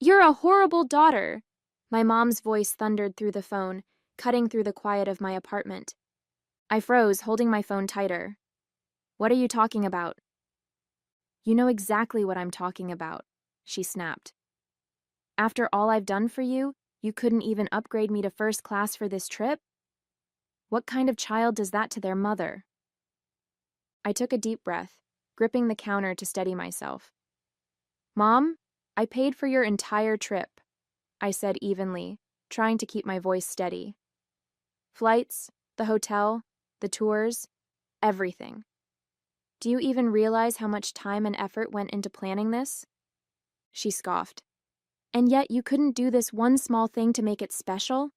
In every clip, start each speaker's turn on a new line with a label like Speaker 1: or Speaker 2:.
Speaker 1: You're a horrible daughter. My mom's voice thundered through the phone, cutting through the quiet of my apartment. I froze, holding my phone tighter. What are you talking about? You know exactly what I'm talking about, she snapped. After all I've done for you, you couldn't even upgrade me to first class for this trip? What kind of child does that to their mother? I took a deep breath, gripping the counter to steady myself. Mom, I paid for your entire trip, I said evenly, trying to keep my voice steady. Flights, the hotel, the tours, everything. Do you even realize how much time and effort went into planning this? She scoffed. And yet you couldn't do this one small thing to make it special?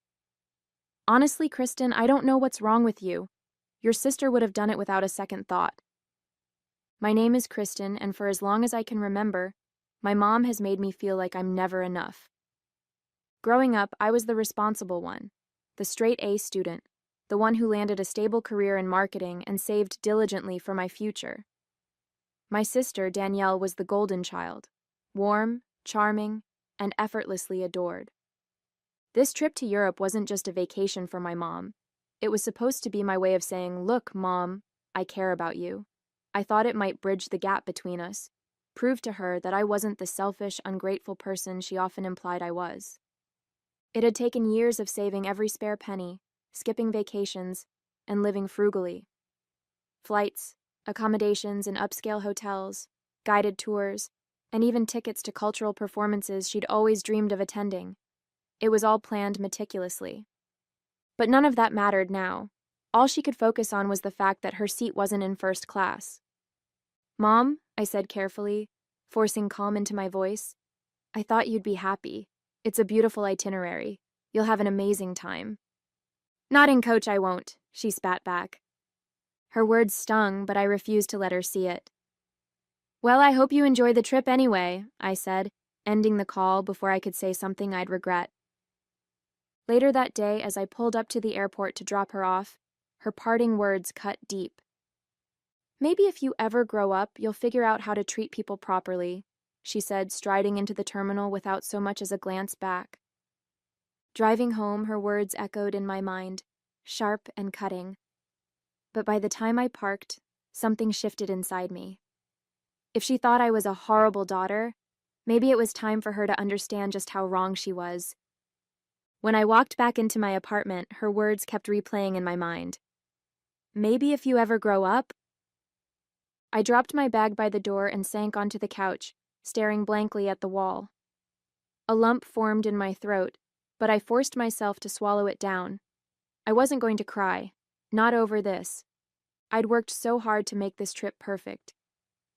Speaker 1: Honestly, Kristen, I don't know what's wrong with you. Your sister would have done it without a second thought. My name is Kristen, and for as long as I can remember, my mom has made me feel like I'm never enough. Growing up, I was the responsible one, the straight A student, the one who landed a stable career in marketing and saved diligently for my future. My sister, Danielle, was the golden child, warm, charming, and effortlessly adored. This trip to Europe wasn't just a vacation for my mom. It was supposed to be my way of saying, "Look, Mom, I care about you." I thought it might bridge the gap between us, prove to her that I wasn't the selfish, ungrateful person she often implied I was. It had taken years of saving every spare penny, skipping vacations, and living frugally. Flights, accommodations in upscale hotels, guided tours, and even tickets to cultural performances she'd always dreamed of attending. It was all planned meticulously. But none of that mattered now. All she could focus on was the fact that her seat wasn't in first class. Mom, I said carefully, forcing calm into my voice, I thought you'd be happy. It's a beautiful itinerary. You'll have an amazing time. Nodding, Coach, I won't, she spat back. Her words stung, but I refused to let her see it. Well, I hope you enjoy the trip anyway, I said, ending the call before I could say something I'd regret. Later that day, as I pulled up to the airport to drop her off, her parting words cut deep. Maybe if you ever grow up, you'll figure out how to treat people properly, she said, striding into the terminal without so much as a glance back. Driving home, her words echoed in my mind, sharp and cutting. But by the time I parked, something shifted inside me. If she thought I was a horrible daughter, maybe it was time for her to understand just how wrong she was. When I walked back into my apartment, her words kept replaying in my mind. Maybe if you ever grow up. I dropped my bag by the door and sank onto the couch, staring blankly at the wall. A lump formed in my throat, but I forced myself to swallow it down. I wasn't going to cry, not over this. I'd worked so hard to make this trip perfect.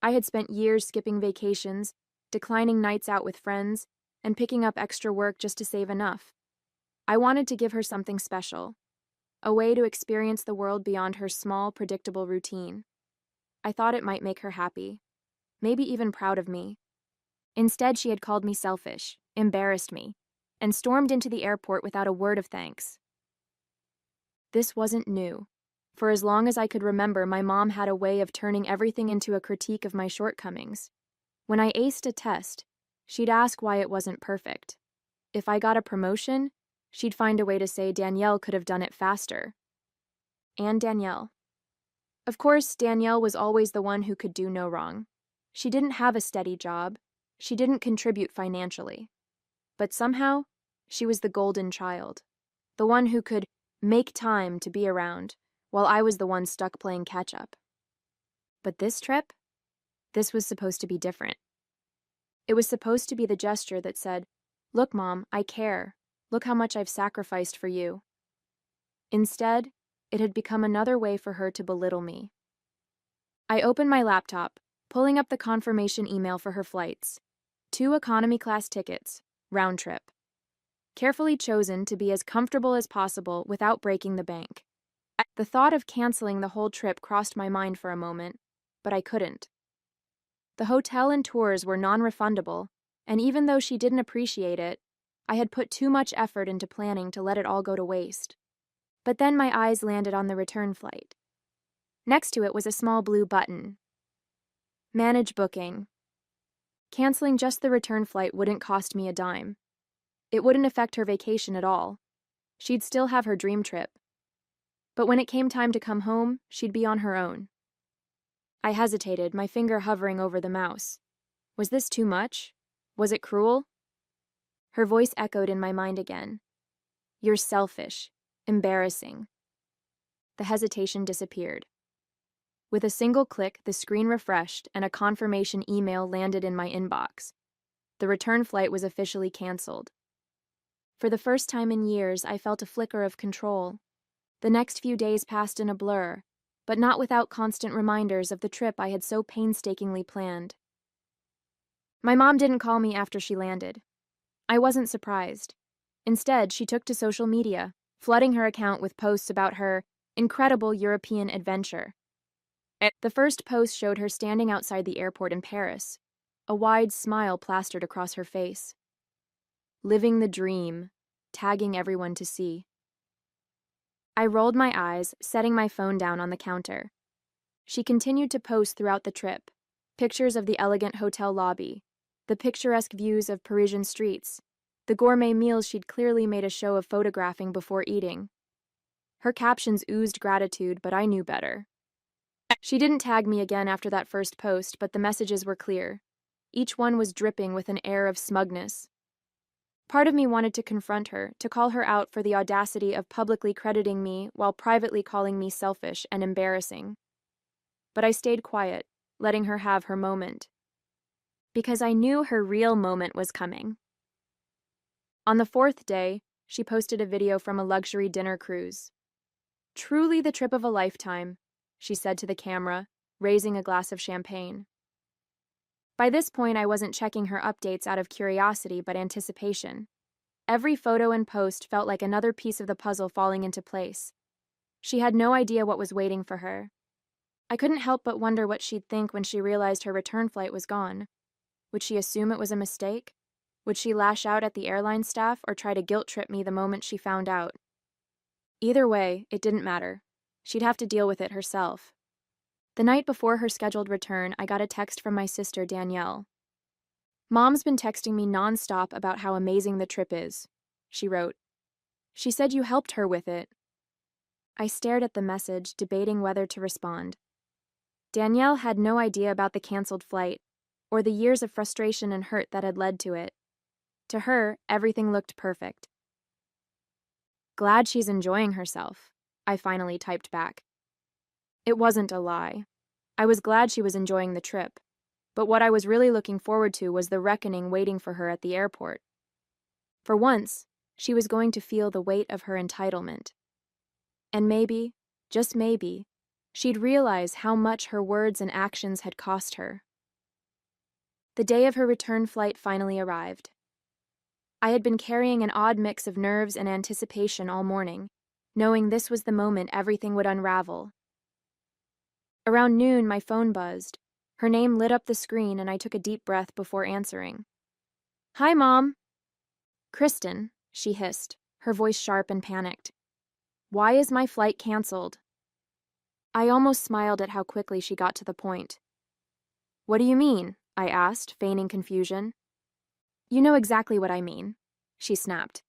Speaker 1: I had spent years skipping vacations, declining nights out with friends, and picking up extra work just to save enough. I wanted to give her something special, a way to experience the world beyond her small, predictable routine. I thought it might make her happy, maybe even proud of me. Instead, she had called me selfish, embarrassed me, and stormed into the airport without a word of thanks. This wasn't new. For as long as I could remember, my mom had a way of turning everything into a critique of my shortcomings. When I aced a test, she'd ask why it wasn't perfect. If I got a promotion, she'd find a way to say Danielle could have done it faster. And Danielle. Of course, Danielle was always the one who could do no wrong. She didn't have a steady job. She didn't contribute financially. But somehow, she was the golden child, the one who could make time to be around, while I was the one stuck playing catch-up. But this trip? This was supposed to be different. It was supposed to be the gesture that said, "Look, Mom, I care. Look how much I've sacrificed for you." Instead, it had become another way for her to belittle me. I opened my laptop, pulling up the confirmation email for her flights. 2 economy class tickets, round trip. Carefully chosen to be as comfortable as possible without breaking the bank. The thought of canceling the whole trip crossed my mind for a moment, but I couldn't. The hotel and tours were non-refundable, and even though she didn't appreciate it, I had put too much effort into planning to let it all go to waste. But then my eyes landed on the return flight. Next to it was a small blue button. Manage booking. Canceling just the return flight wouldn't cost me a dime. It wouldn't affect her vacation at all. She'd still have her dream trip. But when it came time to come home, she'd be on her own. I hesitated, my finger hovering over the mouse. Was this too much? Was it cruel? Her voice echoed in my mind again. You're selfish. Embarrassing. The hesitation disappeared. With a single click, the screen refreshed and a confirmation email landed in my inbox. The return flight was officially canceled. For the first time in years, I felt a flicker of control. The next few days passed in a blur, but not without constant reminders of the trip I had so painstakingly planned. My mom didn't call me after she landed. I wasn't surprised. Instead, she took to social media, flooding her account with posts about her incredible European adventure. The first post showed her standing outside the airport in Paris, a wide smile plastered across her face. Living the dream, tagging everyone to see. I rolled my eyes, setting my phone down on the counter. She continued to post throughout the trip, pictures of the elegant hotel lobby, the picturesque views of Parisian streets, the gourmet meals she'd clearly made a show of photographing before eating. Her captions oozed gratitude, but I knew better. She didn't tag me again after that first post, but the messages were clear. Each one was dripping with an air of smugness. Part of me wanted to confront her, to call her out for the audacity of publicly crediting me while privately calling me selfish and embarrassing. But I stayed quiet, letting her have her moment. Because I knew her real moment was coming. On the fourth day, she posted a video from a luxury dinner cruise. Truly the trip of a lifetime, she said to the camera, raising a glass of champagne. By this point, I wasn't checking her updates out of curiosity but anticipation. Every photo and post felt like another piece of the puzzle falling into place. She had no idea what was waiting for her. I couldn't help but wonder what she'd think when she realized her return flight was gone. Would she assume it was a mistake? Would she lash out at the airline staff or try to guilt-trip me the moment she found out? Either way, it didn't matter. She'd have to deal with it herself. The night before her scheduled return, I got a text from my sister, Danielle. Mom's been texting me nonstop about how amazing the trip is, she wrote. She said you helped her with it. I stared at the message, debating whether to respond. Danielle had no idea about the canceled flight, or the years of frustration and hurt that had led to it. To her, everything looked perfect. Glad she's enjoying herself, I finally typed back. It wasn't a lie. I was glad she was enjoying the trip, but what I was really looking forward to was the reckoning waiting for her at the airport. For once, she was going to feel the weight of her entitlement. And maybe, just maybe, she'd realize how much her words and actions had cost her. The day of her return flight finally arrived. I had been carrying an odd mix of nerves and anticipation all morning, knowing this was the moment everything would unravel. Around noon, my phone buzzed. Her name lit up the screen and I took a deep breath before answering. Hi, Mom. Kristen, she hissed, her voice sharp and panicked. Why is my flight canceled? I almost smiled at how quickly she got to the point. What do you mean? I asked, feigning confusion. You know exactly what I mean, she snapped.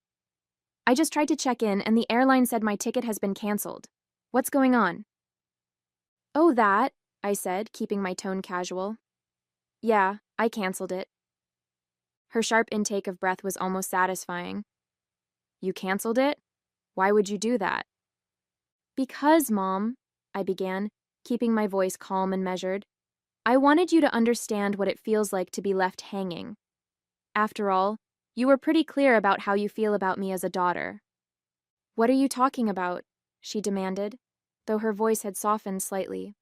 Speaker 1: I just tried to check in and the airline said my ticket has been canceled. What's going on? Oh, that, I said, keeping my tone casual. Yeah, I canceled it. Her sharp intake of breath was almost satisfying. You canceled it? Why would you do that? Because, Mom, I began, keeping my voice calm and measured. I wanted you to understand what it feels like to be left hanging. After all, you were pretty clear about how you feel about me as a daughter. What are you talking about? She demanded, though her voice had softened slightly.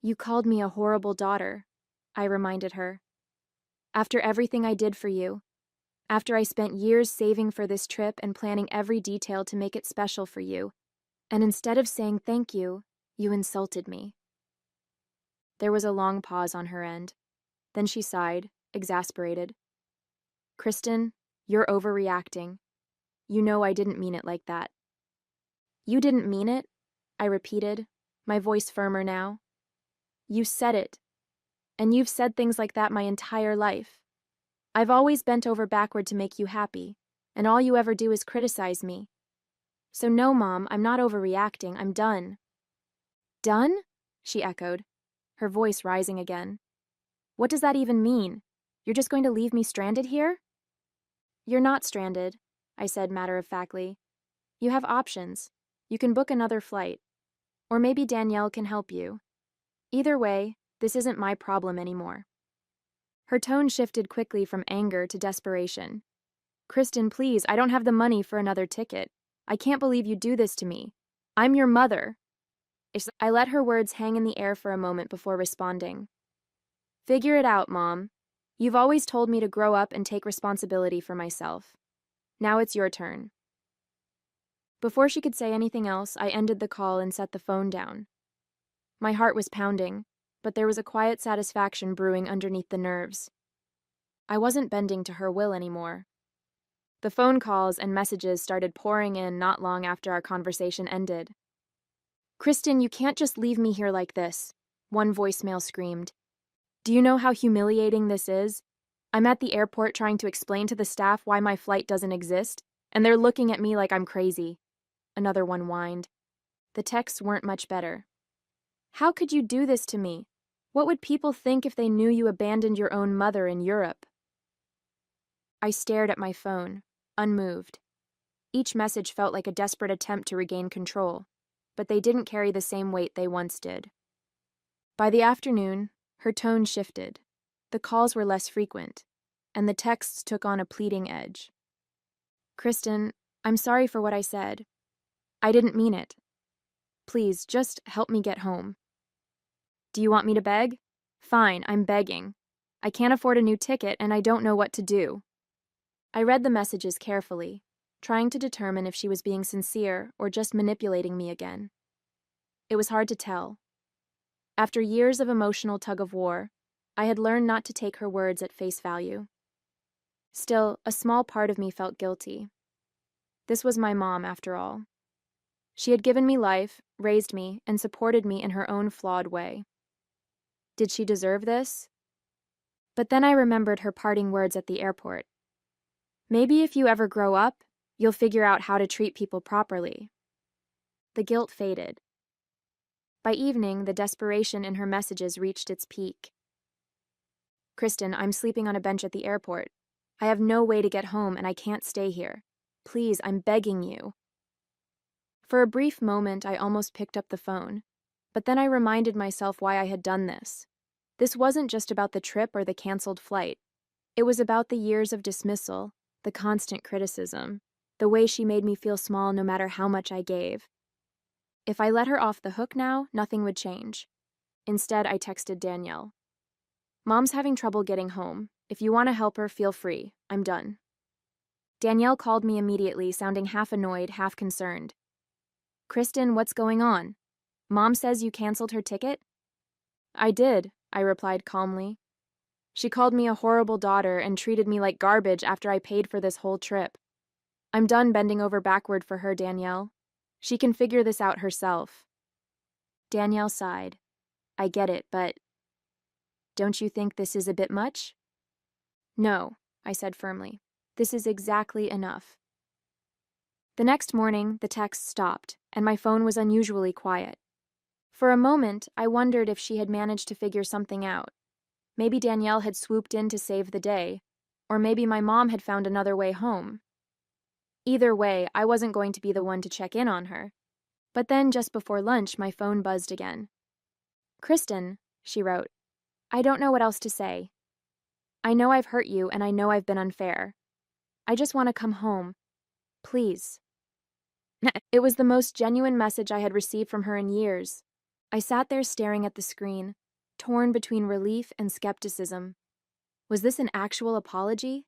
Speaker 1: You called me a horrible daughter, I reminded her. After everything I did for you, after I spent years saving for this trip and planning every detail to make it special for you, and instead of saying thank you, you insulted me. There was a long pause on her end. Then she sighed, exasperated. Kristen, you're overreacting. You know I didn't mean it like that. You didn't mean it? I repeated, my voice firmer now. You said it. And you've said things like that my entire life. I've always bent over backward to make you happy, and all you ever do is criticize me. So no, Mom, I'm not overreacting, I'm done. Done? She echoed, her voice rising again. What does that even mean? You're just going to leave me stranded here? You're not stranded, I said matter-of-factly. You have options. You can book another flight. Or maybe Danielle can help you. Either way, this isn't my problem anymore. Her tone shifted quickly from anger to desperation. Kristen, please, I don't have the money for another ticket. I can't believe you do this to me. I'm your mother. I let her words hang in the air for a moment before responding. Figure it out, Mom. You've always told me to grow up and take responsibility for myself. Now it's your turn. Before she could say anything else, I ended the call and set the phone down. My heart was pounding, but there was a quiet satisfaction brewing underneath the nerves. I wasn't bending to her will anymore. The phone calls and messages started pouring in not long after our conversation ended. Kristen, you can't just leave me here like this, one voicemail screamed. Do you know how humiliating this is? I'm at the airport trying to explain to the staff why my flight doesn't exist, and they're looking at me like I'm crazy. Another one whined. The texts weren't much better. How could you do this to me? What would people think if they knew you abandoned your own mother in Europe? I stared at my phone, unmoved. Each message felt like a desperate attempt to regain control, but they didn't carry the same weight they once did. By the afternoon, her tone shifted. The calls were less frequent, and the texts took on a pleading edge. Kristen, I'm sorry for what I said. I didn't mean it. Please, just help me get home. Do you want me to beg? Fine, I'm begging. I can't afford a new ticket and I don't know what to do. I read the messages carefully, trying to determine if she was being sincere or just manipulating me again. It was hard to tell. After years of emotional tug-of-war, I had learned not to take her words at face value. Still, a small part of me felt guilty. This was my mom, after all. She had given me life, raised me, and supported me in her own flawed way. Did she deserve this? But then I remembered her parting words at the airport. Maybe if you ever grow up, you'll figure out how to treat people properly. The guilt faded. By evening, the desperation in her messages reached its peak. Kristen, I'm sleeping on a bench at the airport. I have no way to get home and I can't stay here. Please, I'm begging you. For a brief moment, I almost picked up the phone, but then I reminded myself why I had done this. This wasn't just about the trip or the canceled flight. It was about the years of dismissal, the constant criticism, the way she made me feel small no matter how much I gave. If I let her off the hook now, nothing would change. Instead, I texted Danielle. Mom's having trouble getting home. If you want to help her, feel free. I'm done. Danielle called me immediately, sounding half annoyed, half concerned. Kristen, what's going on? Mom says you canceled her ticket? I did, I replied calmly. She called me a horrible daughter and treated me like garbage after I paid for this whole trip. I'm done bending over backward for her, Danielle. She can figure this out herself. Danielle sighed. I get it, but don't you think this is a bit much? No, I said firmly. This is exactly enough. The next morning, the texts stopped, and my phone was unusually quiet. For a moment, I wondered if she had managed to figure something out. Maybe Danielle had swooped in to save the day, or maybe my mom had found another way home. Either way, I wasn't going to be the one to check in on her. But then, just before lunch, my phone buzzed again. Kristen, she wrote, I don't know what else to say. I know I've hurt you, and I know I've been unfair. I just want to come home. Please. It was the most genuine message I had received from her in years. I sat there staring at the screen, torn between relief and skepticism. Was this an actual apology?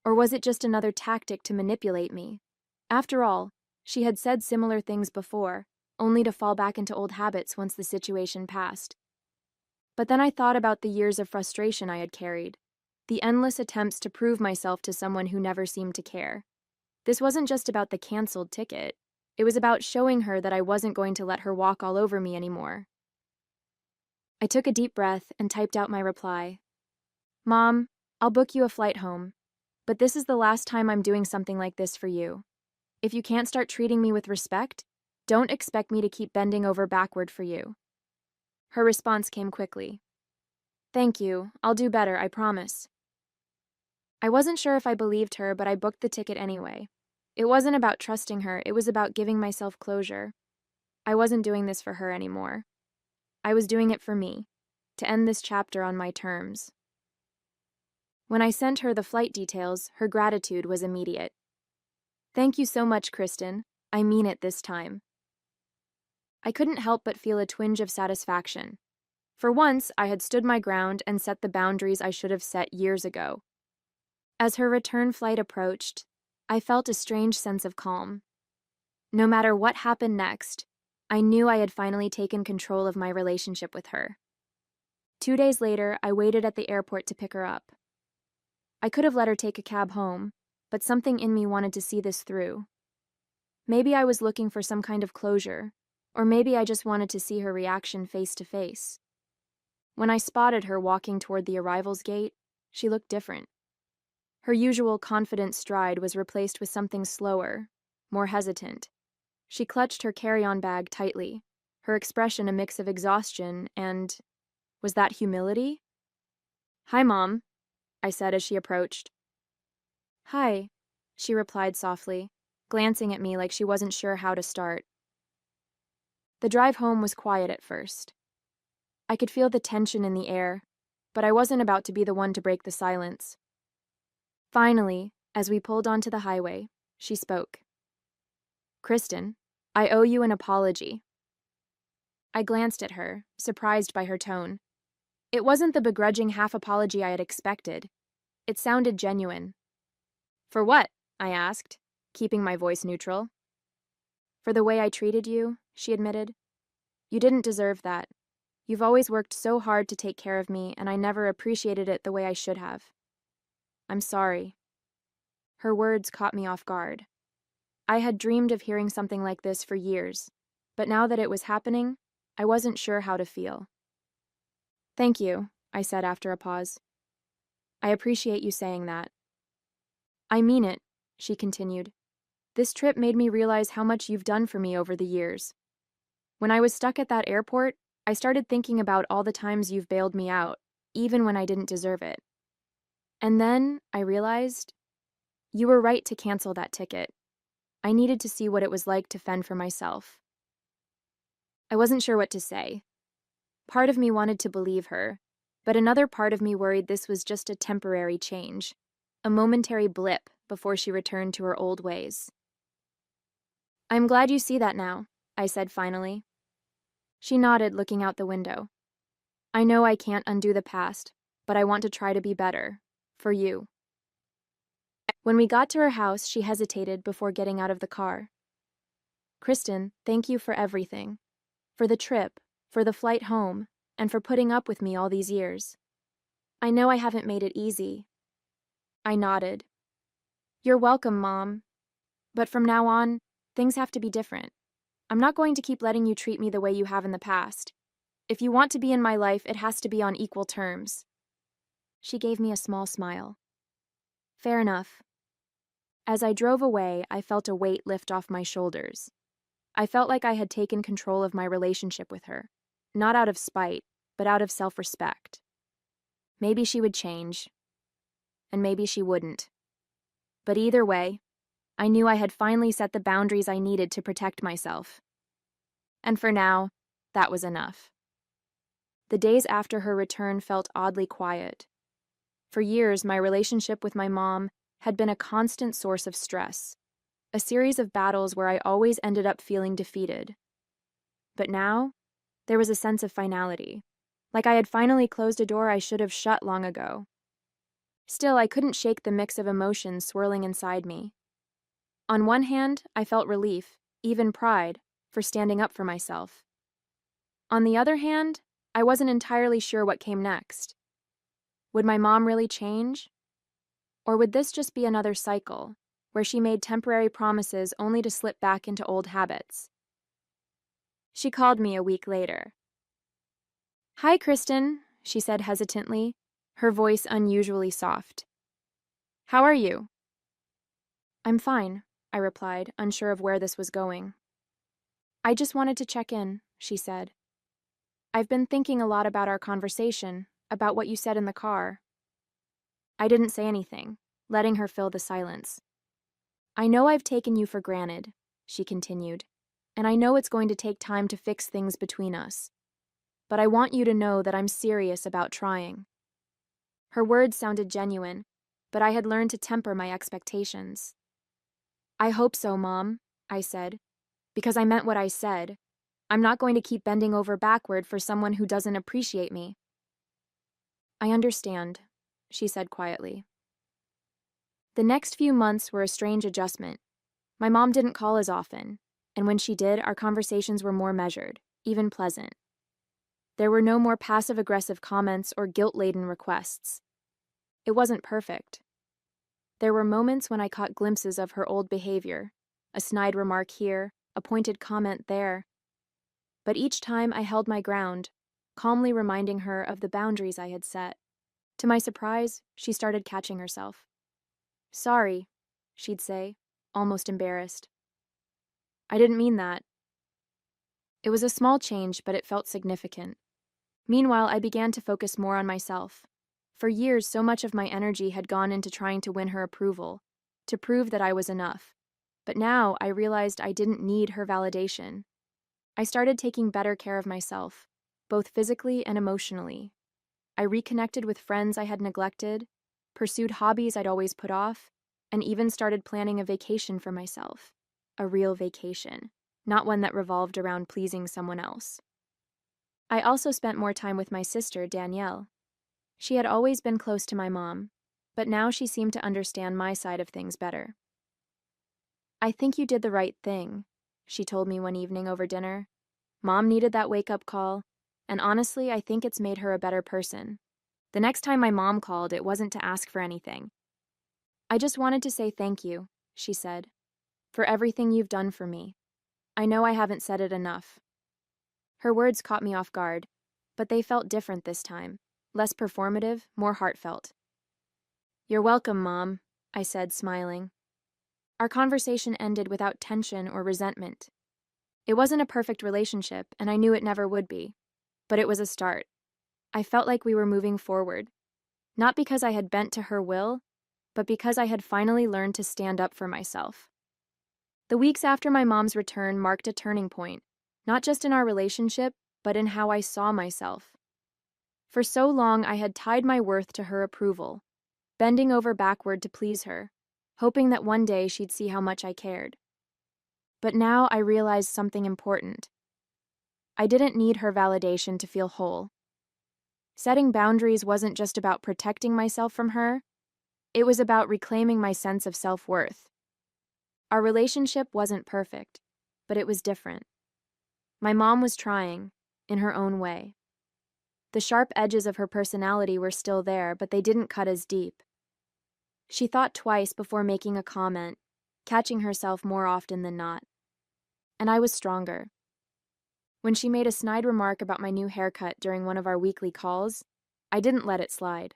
Speaker 1: Or was it just another tactic to manipulate me? After all, she had said similar things before, only to fall back into old habits once the situation passed. But then I thought about the years of frustration I had carried, the endless attempts to prove myself to someone who never seemed to care. This wasn't just about the canceled ticket. It was about showing her that I wasn't going to let her walk all over me anymore. I took a deep breath and typed out my reply. Mom, I'll book you a flight home, but this is the last time I'm doing something like this for you. If you can't start treating me with respect, don't expect me to keep bending over backward for you. Her response came quickly. Thank you, I'll do better, I promise. I wasn't sure if I believed her, but I booked the ticket anyway. It wasn't about trusting her, it was about giving myself closure. I wasn't doing this for her anymore. I was doing it for me, to end this chapter on my terms. When I sent her the flight details, her gratitude was immediate. Thank you so much, Kristen. I mean it this time. I couldn't help but feel a twinge of satisfaction. For once, I had stood my ground and set the boundaries I should have set years ago. As her return flight approached, I felt a strange sense of calm. No matter what happened next, I knew I had finally taken control of my relationship with her. 2 days later, I waited at the airport to pick her up. I could have let her take a cab home, but something in me wanted to see this through. Maybe I was looking for some kind of closure, or maybe I just wanted to see her reaction face to face. When I spotted her walking toward the arrivals gate, she looked different. Her usual confident stride was replaced with something slower, more hesitant. She clutched her carry-on bag tightly, her expression a mix of exhaustion and... was that humility? Hi, Mom, I said as she approached. Hi, she replied softly, glancing at me like she wasn't sure how to start. The drive home was quiet at first. I could feel the tension in the air, but I wasn't about to be the one to break the silence. Finally, as we pulled onto the highway, she spoke. Kristen, I owe you an apology. I glanced at her, surprised by her tone. It wasn't the begrudging half-apology I had expected. It sounded genuine. For what? I asked, keeping my voice neutral. For the way I treated you, she admitted. You didn't deserve that. You've always worked so hard to take care of me, and I never appreciated it the way I should have. I'm sorry. Her words caught me off guard. I had dreamed of hearing something like this for years, but now that it was happening, I wasn't sure how to feel. Thank you, I said after a pause. I appreciate you saying that. I mean it, she continued. This trip made me realize how much you've done for me over the years. When I was stuck at that airport, I started thinking about all the times you've bailed me out, even when I didn't deserve it. And then I realized you were right to cancel that ticket. I needed to see what it was like to fend for myself. I wasn't sure what to say. Part of me wanted to believe her, but another part of me worried this was just a temporary change, a momentary blip before she returned to her old ways. I'm glad you see that now, I said finally. She nodded, looking out the window. I know I can't undo the past, but I want to try to be better. For you. When we got to her house, she hesitated before getting out of the car. Kristen, thank you for everything. For the trip, for the flight home, and for putting up with me all these years. I know I haven't made it easy. I nodded. You're welcome, Mom. But from now on, things have to be different. I'm not going to keep letting you treat me the way you have in the past. If you want to be in my life, it has to be on equal terms. She gave me a small smile. Fair enough. As I drove away, I felt a weight lift off my shoulders. I felt like I had taken control of my relationship with her, not out of spite, but out of self-respect. Maybe she would change, and maybe she wouldn't. But either way, I knew I had finally set the boundaries I needed to protect myself. And for now, that was enough. The days after her return felt oddly quiet. For years, my relationship with my mom had been a constant source of stress, a series of battles where I always ended up feeling defeated. But now, there was a sense of finality, like I had finally closed a door I should have shut long ago. Still, I couldn't shake the mix of emotions swirling inside me. On one hand, I felt relief, even pride, for standing up for myself. On the other hand, I wasn't entirely sure what came next. Would my mom really change? Or would this just be another cycle, where she made temporary promises only to slip back into old habits? She called me a week later. Hi, Kristen, she said hesitantly, her voice unusually soft. How are you? I'm fine, I replied, unsure of where this was going. I just wanted to check in, she said. I've been thinking a lot about our conversation, about what you said in the car. I didn't say anything, letting her fill the silence. I know I've taken you for granted, she continued, and I know it's going to take time to fix things between us. But I want you to know that I'm serious about trying. Her words sounded genuine, but I had learned to temper my expectations. I hope so, Mom, I said, because I meant what I said. I'm not going to keep bending over backward for someone who doesn't appreciate me. I understand, she said quietly. The next few months were a strange adjustment. My mom didn't call as often, and when she did, our conversations were more measured, even pleasant. There were no more passive-aggressive comments or guilt-laden requests. It wasn't perfect. There were moments when I caught glimpses of her old behavior, a snide remark here, a pointed comment there. But each time I held my ground, calmly reminding her of the boundaries I had set. To my surprise, she started catching herself. Sorry, she'd say, almost embarrassed. I didn't mean that. It was a small change, but it felt significant. Meanwhile, I began to focus more on myself. For years, so much of my energy had gone into trying to win her approval, to prove that I was enough. But now I realized I didn't need her validation. I started taking better care of myself, both physically and emotionally. I reconnected with friends I had neglected, pursued hobbies I'd always put off, and even started planning a vacation for myself. A real vacation, not one that revolved around pleasing someone else. I also spent more time with my sister, Danielle. She had always been close to my mom, but now she seemed to understand my side of things better. I think you did the right thing, she told me one evening over dinner. Mom needed that wake-up call, and honestly, I think it's made her a better person. The next time my mom called, it wasn't to ask for anything. I just wanted to say thank you, she said, for everything you've done for me. I know I haven't said it enough. Her words caught me off guard, but they felt different this time, less performative, more heartfelt. You're welcome, Mom, I said, smiling. Our conversation ended without tension or resentment. It wasn't a perfect relationship, and I knew it never would be, but it was a start. I felt like we were moving forward, not because I had bent to her will, but because I had finally learned to stand up for myself. The weeks after my mom's return marked a turning point, not just in our relationship, but in how I saw myself. For so long, I had tied my worth to her approval, bending over backward to please her, hoping that one day she'd see how much I cared. But now I realized something important. I didn't need her validation to feel whole. Setting boundaries wasn't just about protecting myself from her, it was about reclaiming my sense of self-worth. Our relationship wasn't perfect, but it was different. My mom was trying, in her own way. The sharp edges of her personality were still there, but they didn't cut as deep. She thought twice before making a comment, catching herself more often than not. And I was stronger. When she made a snide remark about my new haircut during one of our weekly calls, I didn't let it slide.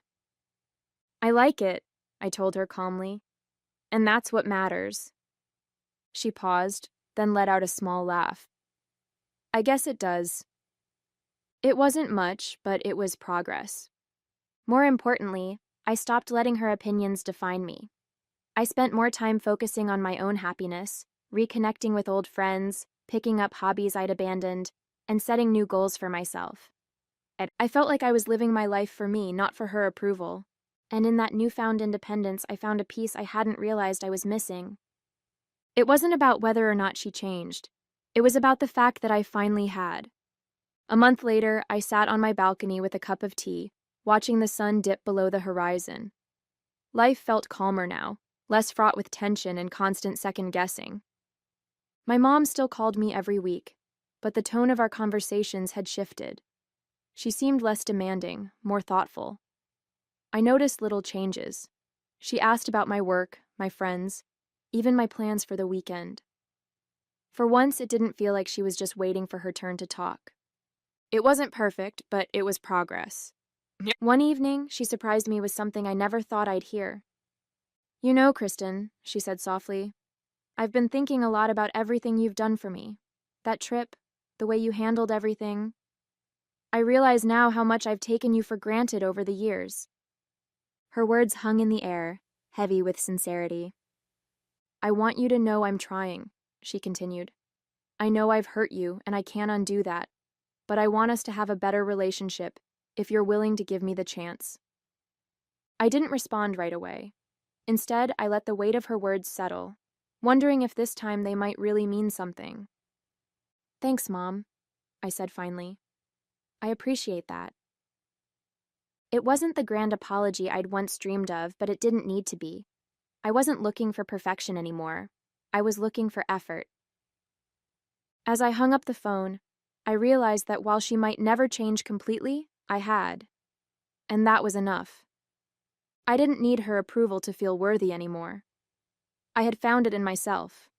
Speaker 1: I like it, I told her calmly, and that's what matters. She paused, then let out a small laugh. I guess it does. It wasn't much, but it was progress. More importantly, I stopped letting her opinions define me. I spent more time focusing on my own happiness, reconnecting with old friends, picking up hobbies I'd abandoned, and setting new goals for myself. I felt like I was living my life for me, not for her approval. And in that newfound independence, I found a piece I hadn't realized I was missing. It wasn't about whether or not she changed. It was about the fact that I finally had. A month later, I sat on my balcony with a cup of tea, watching the sun dip below the horizon. Life felt calmer now, less fraught with tension and constant second-guessing. My mom still called me every week, but the tone of our conversations had shifted. She seemed less demanding, more thoughtful. I noticed little changes. She asked about my work, my friends, even my plans for the weekend. For once, it didn't feel like she was just waiting for her turn to talk. It wasn't perfect, but it was progress.
Speaker 2: Yeah.
Speaker 1: One evening, she surprised me with something I never thought I'd hear. You know, Kristen, she said softly, I've been thinking a lot about everything you've done for me. That trip, the way you handled everything. I realize now how much I've taken you for granted over the years. Her words hung in the air, heavy with sincerity. I want you to know I'm trying, she continued. I know I've hurt you, and I can't undo that, but I want us to have a better relationship if you're willing to give me the chance. I didn't respond right away. Instead, I let the weight of her words settle, wondering if this time they might really mean something. Thanks, Mom, I said finally. I appreciate that. It wasn't the grand apology I'd once dreamed of, but it didn't need to be. I wasn't looking for perfection anymore. I was looking for effort. As I hung up the phone, I realized that while she might never change completely, I had. And that was enough. I didn't need her approval to feel worthy anymore. I had found it in myself.